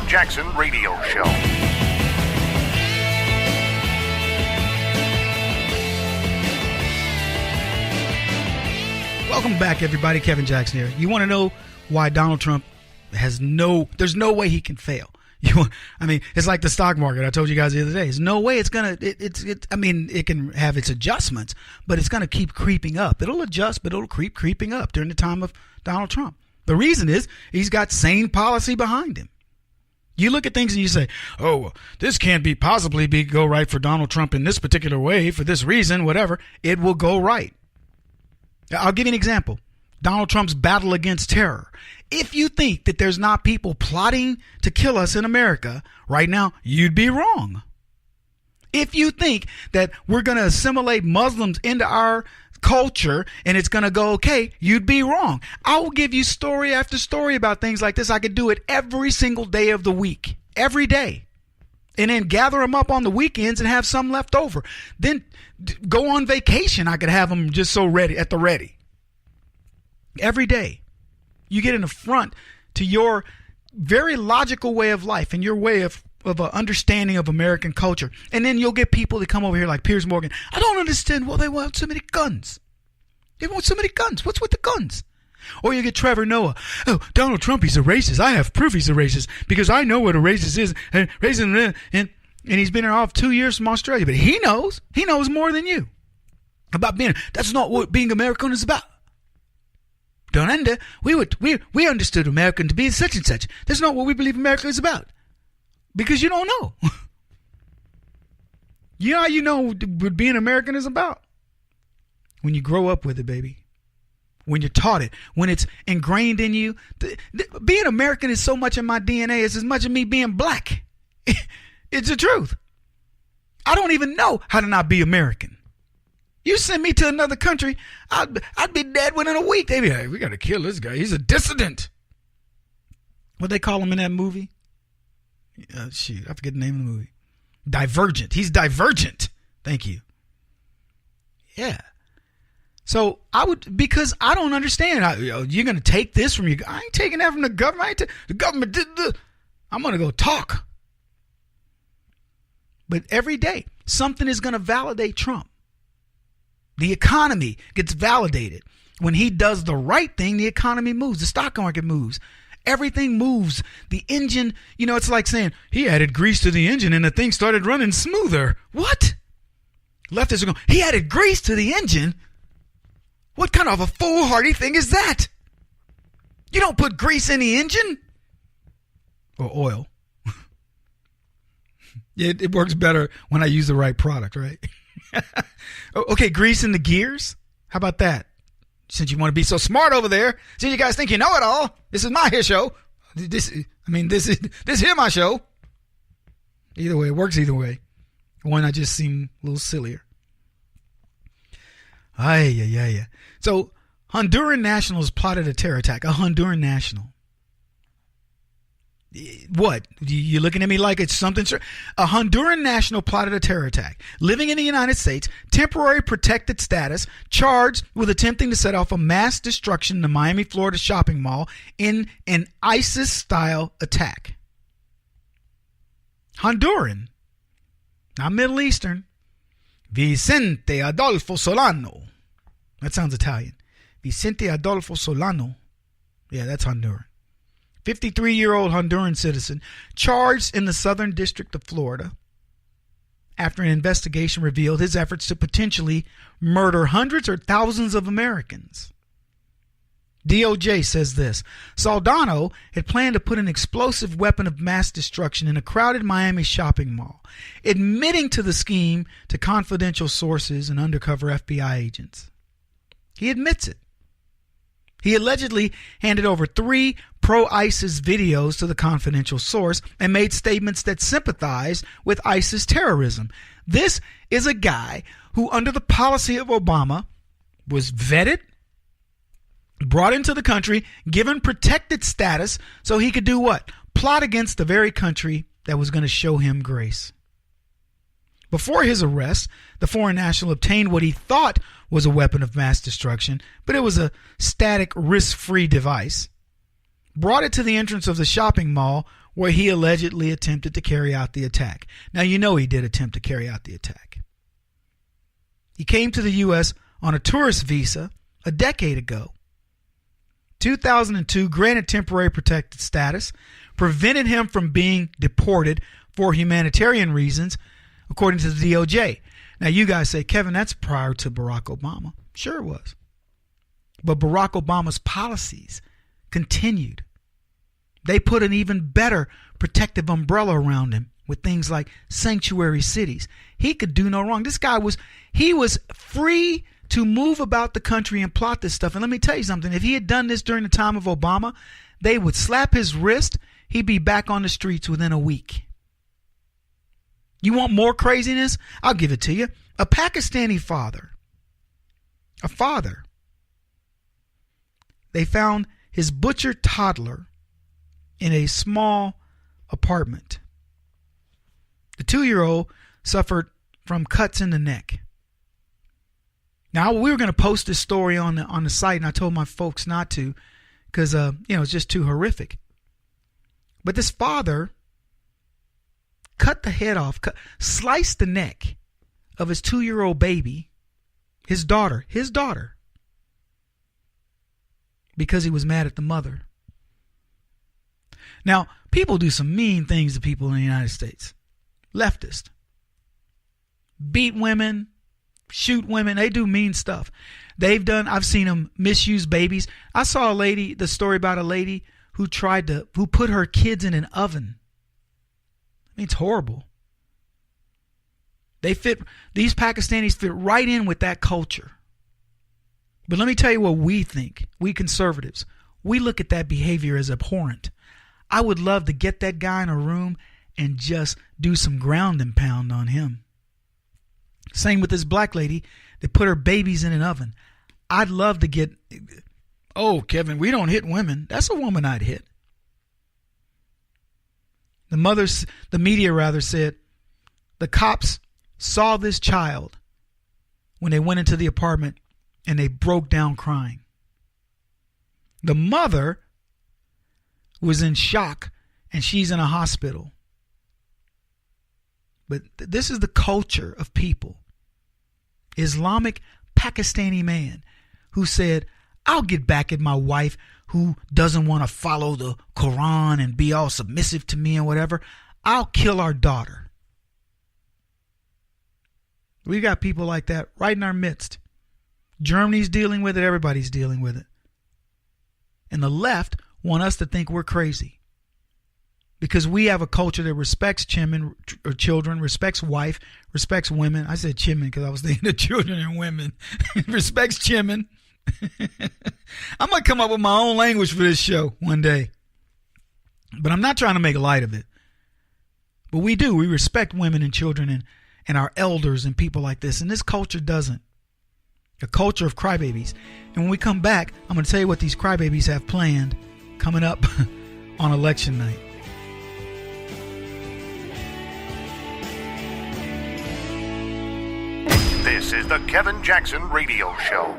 Jackson Radio Show. Welcome back, everybody. Kevin Jackson here. You want to know why Donald Trump there's no way he can fail. It's like the stock market. I told you guys the other day. There's no way it can have its adjustments, but it's going to keep creeping up. It'll adjust, but it'll creeping up during the time of Donald Trump. The reason is he's got sane policy behind him. You look at things and you say, oh, this can't possibly go right for Donald Trump in this particular way for this reason, whatever. It will go right. I'll give you an example. Donald Trump's battle against terror. If you think that there's not people plotting to kill us in America right now, you'd be wrong. If you think that we're going to assimilate Muslims into our culture and it's going to go okay, you'd be wrong. I will give you story after story about things like this. I could do it every single day of the week, every day. And then gather them up on the weekends and have some left over. Then go on vacation. I could have them just so ready, at the ready. Every day. You get an affront to your very logical way of life and your way of understanding of American culture. And then you'll get people that come over here like Piers Morgan. I don't understand why they want so many guns. They want so many guns. What's with the guns? Or you get Trevor Noah. Oh, Donald Trump, he's a racist. I have proof he's a racist because I know what a racist is. And he's been here off 2 years from Australia. But he knows. He knows more than you about that's not what being American is about. We understood American to be such and such. That's not what we believe America is about. Because you don't know. You know how you know what being American is about? When you grow up with it, baby. When you're taught it. When it's ingrained in you. Being American is so much in my DNA. It's as much as me being black. It's the truth. I don't even know how to not be American. You send me to another country, I'd be dead within a week. They'd be like, we got to kill this guy. He's a dissident. What they call him in that movie? I forget the name of the movie. Divergent. He's divergent. Thank you. Yeah. So because I don't understand. You're going to take this from you. I ain't taking that from the government. The government did I'm going to go talk. But every day, something is going to validate Trump. The economy gets validated. When he does the right thing, the economy moves. The stock market moves. Everything moves. The engine, it's like saying he added grease to the engine and the thing started running smoother. What? Leftists are going, he added grease to the engine? What kind of a foolhardy thing is that? You don't put grease in the engine. Or oil. It works better when I use the right product, right? Okay, grease in the gears. How about that? Since you want to be so smart over there, since you guys think you know it all, this is my show. This is my show. Either way, it works either way. Why not just seem a little sillier? Yeah. So, Honduran nationals plotted a terror attack. A Honduran national. What? You looking at me like it's something? A Honduran national plotted a terror attack. Living in the United States, temporary protected status, charged with attempting to set off a mass destruction in the Miami, Florida shopping mall in an ISIS-style attack. Honduran, not Middle Eastern. Vicente Adolfo Solano. That sounds Italian. Vicente Adolfo Solano. Yeah, that's Honduran. 53-year-old Honduran citizen charged in the Southern District of Florida after an investigation revealed his efforts to potentially murder hundreds or thousands of Americans. DOJ says this. Soldano had planned to put an explosive weapon of mass destruction in a crowded Miami shopping mall, admitting to the scheme to confidential sources and undercover FBI agents. He admits it. He allegedly handed over 3 pro-ISIS videos to the confidential source and made statements that sympathized with ISIS terrorism. This is a guy who, under the policy of Obama, was vetted, brought into the country, given protected status so he could do what? Plot against the very country that was going to show him grace. Before his arrest, the foreign national obtained what he thought was a weapon of mass destruction, but it was a static, risk-free device. Brought it to the entrance of the shopping mall where he allegedly attempted to carry out the attack. Now, you know he did attempt to carry out the attack. He came to the U.S. on a tourist visa a decade ago. 2002, granted temporary protected status, prevented him from being deported for humanitarian reasons, according to the DOJ. Now, you guys say, Kevin, that's prior to Barack Obama. Sure it was. But Barack Obama's policies continued. They put an even better protective umbrella around him with things like sanctuary cities. He could do no wrong. This guy was free to move about the country and plot this stuff. And let me tell you something. If he had done this during the time of Obama, they would slap his wrist. He'd be back on the streets within a week. You want more craziness? I'll give it to you. A Pakistani father. They found his butchered toddler in a small apartment. The 2-year-old suffered from cuts in the neck. Now, we were going to post this story on the site, and I told my folks not to because, it's just too horrific. But this father cut the head off, sliced the neck of his 2-year-old baby, his daughter, because he was mad at the mother. Now, people do some mean things to people in the United States. Leftists. Beat women, shoot women. They do mean stuff. I've seen them misuse babies. I saw the story about a lady who put her kids in an oven. I mean, it's horrible. These Pakistanis fit right in with that culture. But let me tell you what we think, we conservatives. We look at that behavior as abhorrent. I would love to get that guy in a room and just do some ground and pound on him. Same with this black lady that put her babies in an oven. I'd love to get, oh, Kevin, we don't hit women. That's a woman I'd hit. The media said, the cops saw this child when they went into the apartment and they broke down crying. The mother was in shock and she's in a hospital. But this is the culture of people. Islamic Pakistani man who said, I'll get back at my wife who doesn't want to follow the Quran and be all submissive to me and whatever. I'll kill our daughter. We got people like that right in our midst. Germany's dealing with it. Everybody's dealing with it. And the left want us to think we're crazy. Because we have a culture that respects children, respects wife, respects women. I said children because I was thinking of children and women. Respects children. I'm going to come up with my own language for this show one day. But I'm not trying to make light of it. But we do. We respect women and children and our elders and people like this. And this culture doesn't. A culture of crybabies. And when we come back, I'm going to tell you what these crybabies have planned coming up on election night. This is the Kevin Jackson Radio Show.